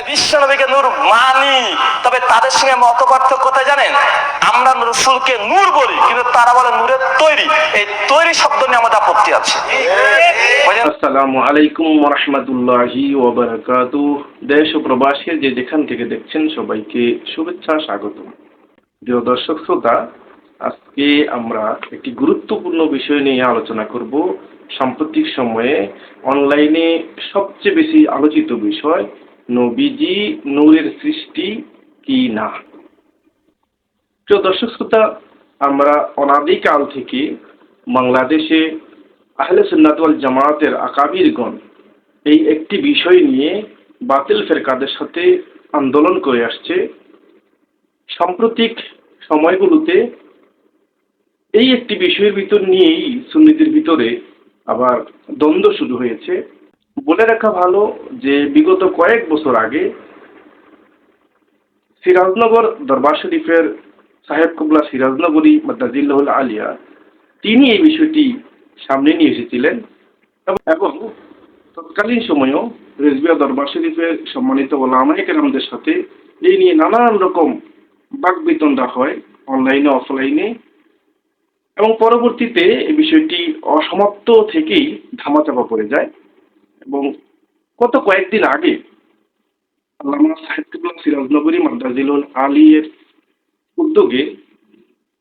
বিশ্বনবীকে নূর মানি, তবে তাদের সঙ্গে মত পার্থক্য কোথায় জানেন? আমরা রসুলকে নূর বলি, কিন্তু তারা বলে নূরের তৈরি। এই তৈরি শব্দ নিয়ে আমাদের আপত্তি আছে। আসসালামু আলাইকুম ওয়া রাহমাতুল্লাহি ওয়া বারাকাতুহু। দেশ ও প্রবাসী যে যেখান থেকে দেখছেন সবাইকে শুভেচ্ছা, স্বাগতম। প্রিয় দর্শক শ্রোতা, আজকে আমরা একটি গুরুত্বপূর্ণ বিষয় নিয়ে আলোচনা করব। সাম্প্রতিক সময়ে অনলাইনে সবচেয়ে বেশি আলোচিত বিষয়, নবীজি নূরের সৃষ্টি কি না। প্রিয় দর্শক শ্রোতা, আমরা অনাদিকাল থেকে বাংলাদেশে আহলে সুন্নাত ওয়াল জামাতের আকাবিরগণ এই একটি বিষয় নিয়ে বাতিল ফেরকাদের সাথে আন্দোলন করে আসছে। সাম্প্রতিক সময়গুলোতে এই একটি বিষয়ের ভিতর নিয়েই সুন্নিদের ভিতরে আবার দ্বন্দ্ব শুরু হয়েছে। বলে রাখা ভালো যে বিগত কয়েক বছর আগে সিরাজনগর দরবার শরীফের সাহেব কুবলা সিরাজনগরী মাদ্দাজিল্লাহুল আলিয়া তিনি এই বিষয়টি সামনে নিয়ে এসেছিলেন এবং তৎকালীন সময়েও রেজবিয়া দরবার শরীফের সম্মানিত ওলামায়ে কেরামদের সাথে এই নিয়ে নানান রকম বাকবিতণ্ডা হয় অনলাইনে অফলাইনে, এবং পরবর্তীতে এই বিষয়টি অসমাপ্ত থেকেই ধামাচাপা পড়ে যায়। এবং গত কয়েকদিন আগে আল্লামা সাহেব কুবলা সিরাজনগরী মাদ্দাজিল্লাহুল আলিয়ের উদ্যোগে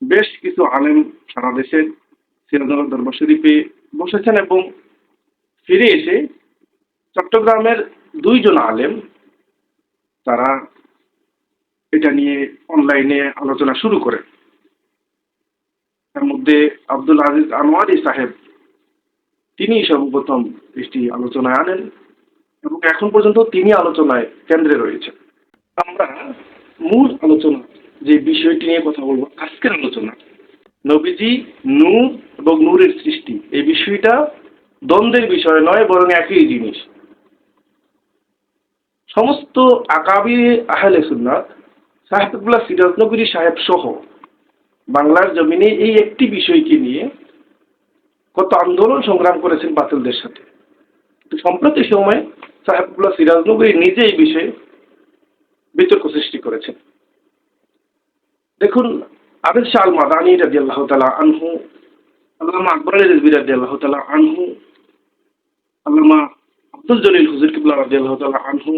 বেশ কিছু আলেম সারা দেশের সিরাজনগর দরবার শরীফে বসেছেন এবং ফিরে এসে চট্টগ্রামের দুইজন আলেম তারা এটা নিয়ে অনলাইনে আলোচনা শুরু করেন। তার মধ্যে আব্দুল আজিজ আনোয়ারি সাহেব তিনি সর্বপ্রথম এটি আলোচনায় আনেন এবং এখন পর্যন্ত তিনি আলোচনায় কেন্দ্রে রয়েছেন। আমরা মূল আলোচনা যে বিষয়টি নিয়ে কথা বলবো আজকের আলোচনা, নবীজি নূর এবং নূরের সৃষ্টি, এই বিষয়টা দ্বন্দ্বের বিষয় নয়, বরং একই জিনিস। সমস্ত আকাবির আহলে সুন্নাত সাহেবুল্লাহ সিরাজনগরী সাহেব সহ বাংলার জমিনে এই একটি বিষয়কে নিয়ে কত আন্দোলন সংগ্রাম করেছেন বাতিলদের সাথে। সম্প্রতি সময়ে সাহেবুল্লাহ সিরাজনগরী নিজে এই বিষয়ে বিতর্ক সৃষ্টি করেছেন। দেখুন, আবেদ শাহ আল মাদানী রাদিয়াল্লাহু তাআলা আনহু, আল্লামা আকবর আলী রিজভী রাদিয়াল্লাহু তাআলা আনহু, আল্লামা আব্দুল জলিল হুজুর কিবলা রাদিয়াল্লাহু তাআলা আনহু,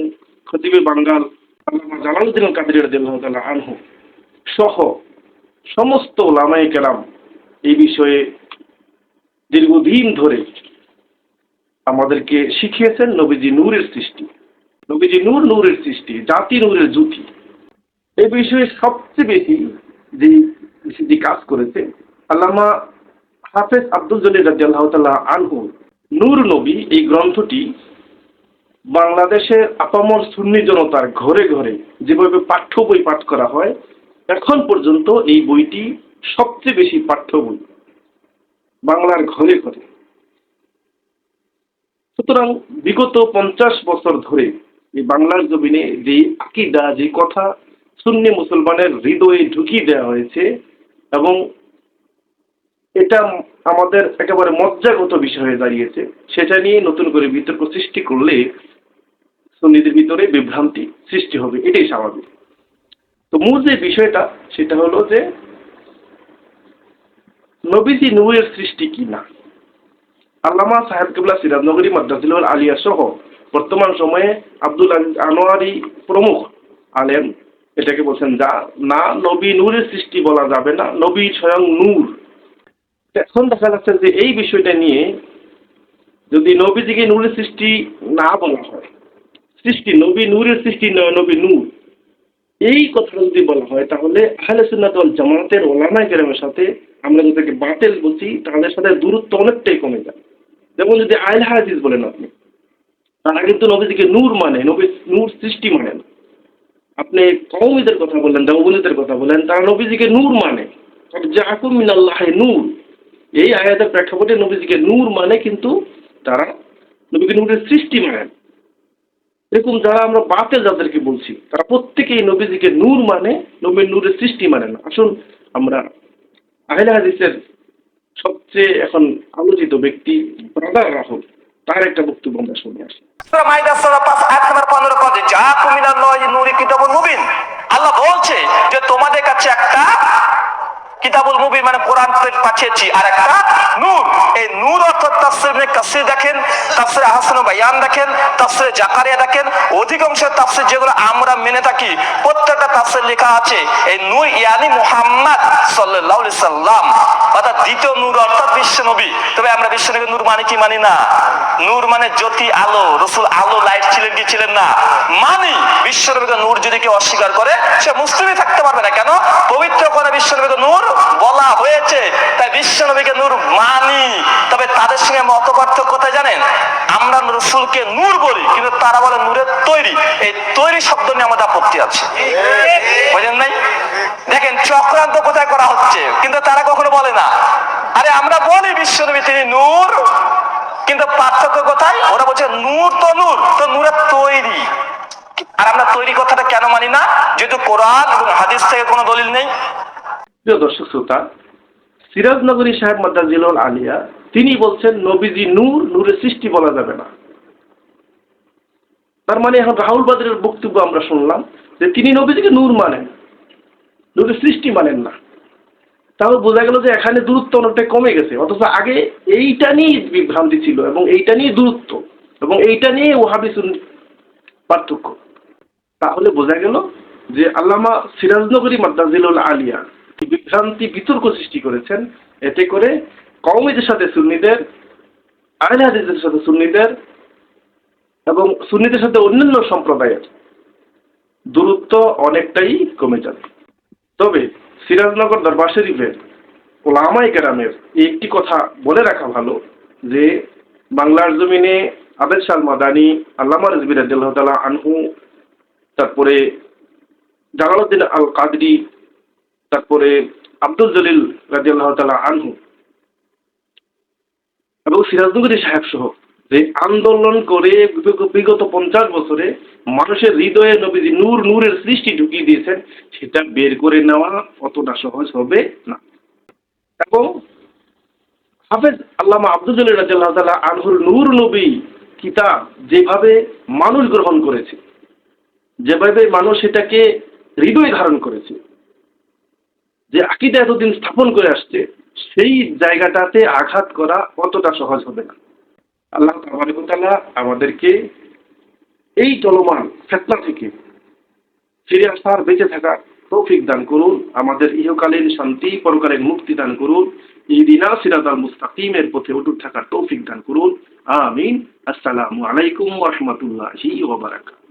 খতিবে বাঙ্গাল আল্লামা জালালউদ্দিন আল কাদরী রাদিয়াল্লাহু তাআলা আনহু সহ সমস্ত উলামায়ে কেরাম এই বিষয়ে দীর্ঘদিন ধরে আমাদেরকে শিখিয়েছেন নবীজি নূরের সৃষ্টি, নবীজি নূরের সৃষ্টি, জাতি নূরের জ্যোতি। এই বিষয়ে সবচেয়ে বেশি যে কাজ করেছে আল্লামা হাফেজ আব্দুল জলিল রাদিয়াল্লাহু তাআলা আনহু। নূর নবী এই গ্রন্থটি বাংলাদেশের আপামর সুন্নি জনতার ঘরে ঘরে যেভাবে পাঠ্য বই পাঠ করা হয়, এখন পর্যন্ত এই বইটি সবচেয়ে বেশি পাঠ্য বই বাংলার ঘরে ঘরে। সুতরাং বিগত 50 বছর ধরে এই বাংলার জমিনে যে আকীদা, যে কথা সুন্নি মুসলমানের হৃদয়ে ঢুকিয়ে দেওয়া হয়েছে এবং এটা আমাদের একেবারে মজ্জাগত বিষয় হয়ে দাঁড়িয়েছে, সেটা নিয়ে নতুন করে বিতর্ক সৃষ্টি করলে সুন্নিদের ভিতরে বিভ্রান্তি সৃষ্টি হবে, এটাই স্বাভাবিক। তো মূল যে বিষয়টা সেটা হলো যে নবীজি নূরের সৃষ্টি কি না। আল্লামা সাহেব কিবলা সিরাজনগরী মাদ্দাজিল্লাহুল আলিয়া সহ বর্তমান সময়ে আব্দুল আজিজ আনোয়ারি প্রমুখ আলেম এটাকে বলছেন যা না, নবী নূরের সৃষ্টি বলা যাবে না, নবী স্বয়ং নূর। এখন দেখা যাচ্ছে যে এই বিষয়টা নিয়ে যদি নবীজিকে নূরের সৃষ্টি না বলা হয়, সৃষ্টি নবী নূরের সৃষ্টি নয়, নবী নূর, এই কথাটা যদি বলা হয়, তাহলে আহলে সুন্নাত ওয়াল জামাতের ওলামায়ে কেরামের সাথে আমরা যাদেরকে বাতিল বলছি তাদের সাথে দূরত্ব অনেকটাই কমে যায়। যেমন যদি আহলে হাদিস বলেন আপনি, তারা কিন্তু নবীজিকে নূর মানে, নবী নূর সৃষ্টি মানে না। আপনি কওমীদের কথা বললেন, দেওবন্দীদের কথা বলেন, তারা নবীজিকে নূর মানে, জাআকুম মিনাল্লাহি নূর, এই আয়াতের প্রেক্ষাপটে নবীজিকে নূর মানে, কিন্তু তারা নবীকে নূরের সৃষ্টি মানেন। এরকম যারা আমরা বাতিল যাদেরকে বলছি তারা প্রত্যেকেই নবীজিকে নূর মানে, নবীর নূরের সৃষ্টি মানে না। আসুন আমরা আহলে হাদিসের সবচেয়ে এখন আলোচিত ব্যক্তি ব্রাদার রাহুল, তার একটা বক্তব্য আমরা শুনে আসি। সূরা মাইদা সূরা 5 আয়াত নম্বর 15 পদে জাআকুম মিনাল্লাহি নূরি কিতাবুল মুবিন, আল্লাহ বলছে যে তোমাদের কাছে একটা কিতাবুল মুবিন মানে কোরআন পাঠিয়েছি, আর একটা নূর। এই নূর অর্থাৎ তাফসীর ইবনে কাসির দেখেন, তাফসীর আহসান বায়ান দেখেন, তাফসীর জাকারিয়া দেখেন, অধিকাংশ তাফসীর যেগুলো আমরা মেনে থাকি প্রত্যেকটা তাফসীর লেখা আছে এই নূর ইয়ানি মুহাম্মদ সাল্লাল্লাহু আলাইহি সাল্লাম, অর্থাৎ দ্বিতীয় নূর অর্থাৎ বিশ্ব নবী। তবে আমরা বিশ্ব নবীর নূর মানে কি মানি না। নূর মানে জ্যোতি, আলো। রাসূল আলো লাইট ছিলেন কি ছিলেন না মানি। বিশ্ব নবীকে নূর যদি কেউ অস্বীকার করে সে মুসলিমই থাকতে পারবে না। কেন? পবিত্র কোরআনে বিশ্ব নবীকে নূর বলা হয়েছে, তাই বিশ্ব নবীকে নূর মানি। তবে তাদের সঙ্গে মত পার্থক্য কোথায় জানেন? আমরা রাসূলকে নূর বলি, কিন্তু তারা বলে নূরের তৈরি। এই তৈরি শব্দ নিয়ে আমাদের আপত্তি আছে, বুঝেন নাই? দেখেন চক্রান্ত কোথায় করা হচ্ছে, কিন্তু তারা কখনো বলে না। আরে আমরা বলি বিশ্ব নবী তিনি নূর, কিন্তু পার্থক্য কোথায়? ওরা বলছে নূর তো নূর, তো নূরের তৈরি। আর আমরা তৈরি কথাটা কেন মানি না? যেহেতু কোরআন এবং হাদিস থেকে কোনো দলিল নেই। প্রিয় দর্শক শ্রোতা, সিরাজনগরী সাহেব মাদ্দাজিলুল আলিয়া তিনি বলছেন নবীজি নূর, নূরের সৃষ্টি বলা যাবে না। তার মানে এখন রাহুল বাদরের বক্তব্য আমরা শুনলাম যে তিনি নবীজিকে নূর মানেন, নূরের সৃষ্টি মানেন না। তাহলে বোঝা গেল যে এখানে দূরত্ব অনেকটা কমে গেছে, অথচ আগে এইটা নিয়ে বিভ্রান্তি ছিল এবং এইটা নিয়ে দূরত্ব এবং এইটা নিয়ে ওয়াহাবি সুন্নি পার্থক্য। তাহলে বোঝা গেল যে আল্লামা সিরাজনগরী মাদ্দাজিলুল আলিয়া বিভ্রান্তি বিতর্ক সৃষ্টি করেছেন। এতে করে কওমীদের সাথে সুন্নিদের, আহলে হাদিসের সাথে সুন্নিদের এবং সুন্নিদের সাথে অন্যান্য সম্প্রদায়ের দূরত্ব অনেকটাই কমে যাবে। তবে সিরাজনগর দরবার শরীফের ওলামায়ে কেরামের একটি কথা বলে রাখা ভালো যে বাংলার জমিনে আবেদ শাহ মাদানী, আল্লামা রিজভী রাদিয়াল্লাহু তাআলা আনহু, তারপরে জালালউদ্দিন আল কাদরি, তারপরে আব্দুল জলিল রাদিয়াল্লাহু তাআলা আনহু এবং সিরাজনগরী সাহেব সহ যে আন্দোলন করে বিগত 50 বছরে মানুষের হৃদয়ে নবীজি নূর, নূরের সৃষ্টি ঢুকিয়ে দিয়েছেন, সেটা বের করে নেওয়া অতটা সহজ হবে না। এবং হাফেজ আল্লামা আব্দুল জলিল রাদিয়াল্লাহু তাআলা আনহুর নূর নবী কিতাব যেভাবে মানুষ গ্রহণ করেছে, যেভাবে মানুষ এটাকে হৃদয়ে ধারণ করেছে, যে আকীদা এতদিন স্থাপন করে আসছে, সেই জায়গাটাতে আঘাত করা অতটা সহজ হবে না। আল্লাহ তাবারক ওয়া তাআলা আমাদেরকে এই চলমান ফিতনা থেকে ফিরে আসার, বেঁচে থাকার তৌফিক দান করুন। আমাদের ইহকালীন শান্তি, পরকালীন মুক্তি দান করুন। ইহদিনা সিরাতাল মুস্তাকিমের পথে অটুট থাকার তৌফিক দান করুন। আমিন। আসসালামু আলাইকুম ওয়া রাহমাতুল্লাহি ওয়া বারাকাতুহু।